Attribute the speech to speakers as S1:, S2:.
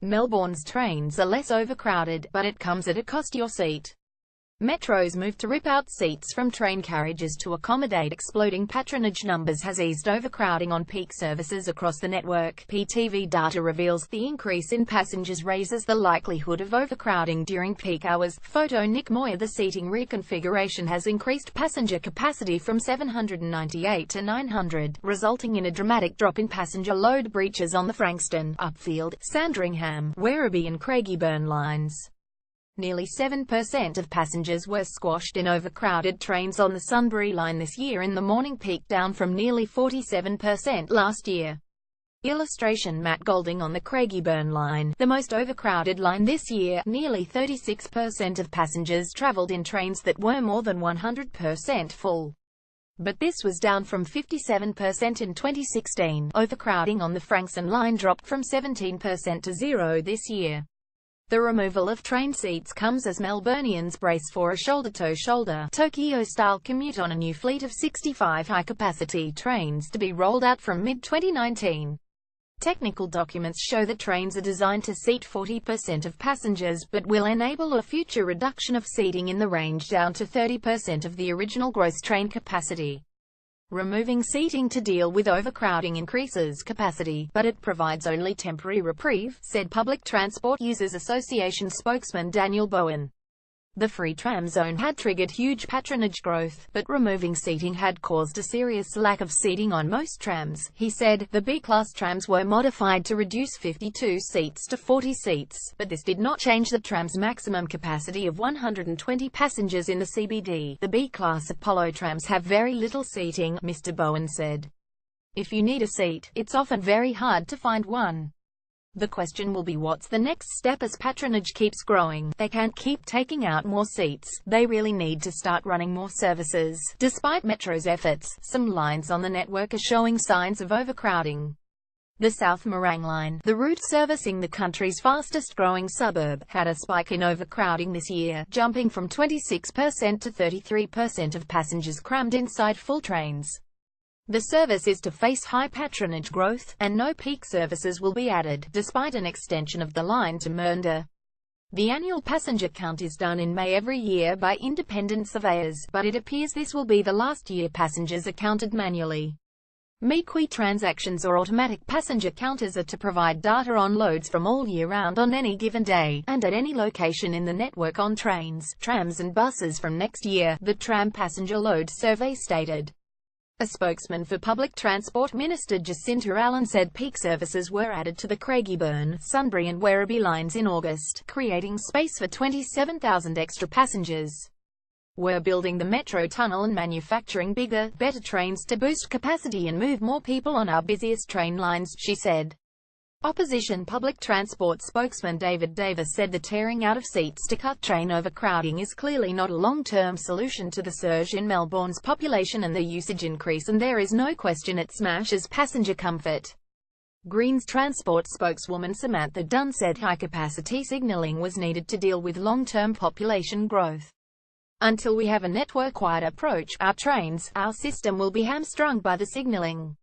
S1: Melbourne's trains are less overcrowded, but it comes at a cost: your seat. Metro's move to rip out seats from train carriages to accommodate exploding patronage numbers has eased overcrowding on peak services across the network. PTV data reveals the increase in passengers raises the likelihood of overcrowding during peak hours. Photo Nick Moyer. The seating reconfiguration has increased passenger capacity from 798 to 900, resulting in a dramatic drop in passenger load. Breaches on the Frankston, Upfield, Sandringham, Werribee and Craigieburn lines. Nearly 7% of passengers were squashed in overcrowded trains on the Sunbury line this year in the morning peak, down from nearly 47% last year. Illustration: Matt Golding. On the Craigieburn line, the most overcrowded line this year, nearly 36% of passengers travelled in trains that were more than 100% full. But this was down from 57% in 2016. Overcrowding on the Frankston line dropped from 17% to 0% this year. The removal of train seats comes as Melburnians brace for a shoulder-to-shoulder, Tokyo-style commute on a new fleet of 65 high-capacity trains to be rolled out from mid-2019. Technical documents show the trains are designed to seat 40% of passengers, but will enable a future reduction of seating in the range down to 30% of the original gross train capacity. Removing seating to deal with overcrowding increases capacity, but it provides only temporary reprieve, said Public Transport Users Association spokesman Daniel Bowen. The free tram zone had triggered huge patronage growth, but removing seating had caused a serious lack of seating on most trams. He said, the B-class trams were modified to reduce 52 seats to 40 seats, but this did not change the tram's maximum capacity of 120 passengers in the CBD. The B-class Apollo trams have very little seating, Mr. Bowen said. If you need a seat, it's often very hard to find one. The question will be what's the next step as patronage keeps growing. They can't keep taking out more seats. They really need to start running more services. Despite Metro's efforts, some lines on the network are showing signs of overcrowding. The South Morang line, the route servicing the country's fastest-growing suburb, had a spike in overcrowding this year, jumping from 26% to 33% of passengers crammed inside full trains. The service is to face high patronage growth, and no peak services will be added, despite an extension of the line to Mernda. The annual passenger count is done in May every year by independent surveyors, but it appears this will be the last year passengers are counted manually. Mequi transactions or automatic passenger counters are to provide data on loads from all year round on any given day, and at any location in the network on trains, trams and buses from next year, the Tram Passenger Load Survey stated. A spokesman for Public Transport Minister Jacinta Allen said peak services were added to the Craigieburn, Sunbury and Werribee lines in August, creating space for 27,000 extra passengers. We're building the Metro tunnel and manufacturing bigger, better trains to boost capacity and move more people on our busiest train lines, she said. Opposition Public Transport spokesman David Davis said the tearing out of seats to cut train overcrowding is clearly not a long-term solution to the surge in Melbourne's population and the usage increase, and there is no question it smashes passenger comfort. Greens Transport spokeswoman Samantha Dunn said high-capacity signalling was needed to deal with long-term population growth. Until we have a network-wide approach, our system will be hamstrung by the signalling.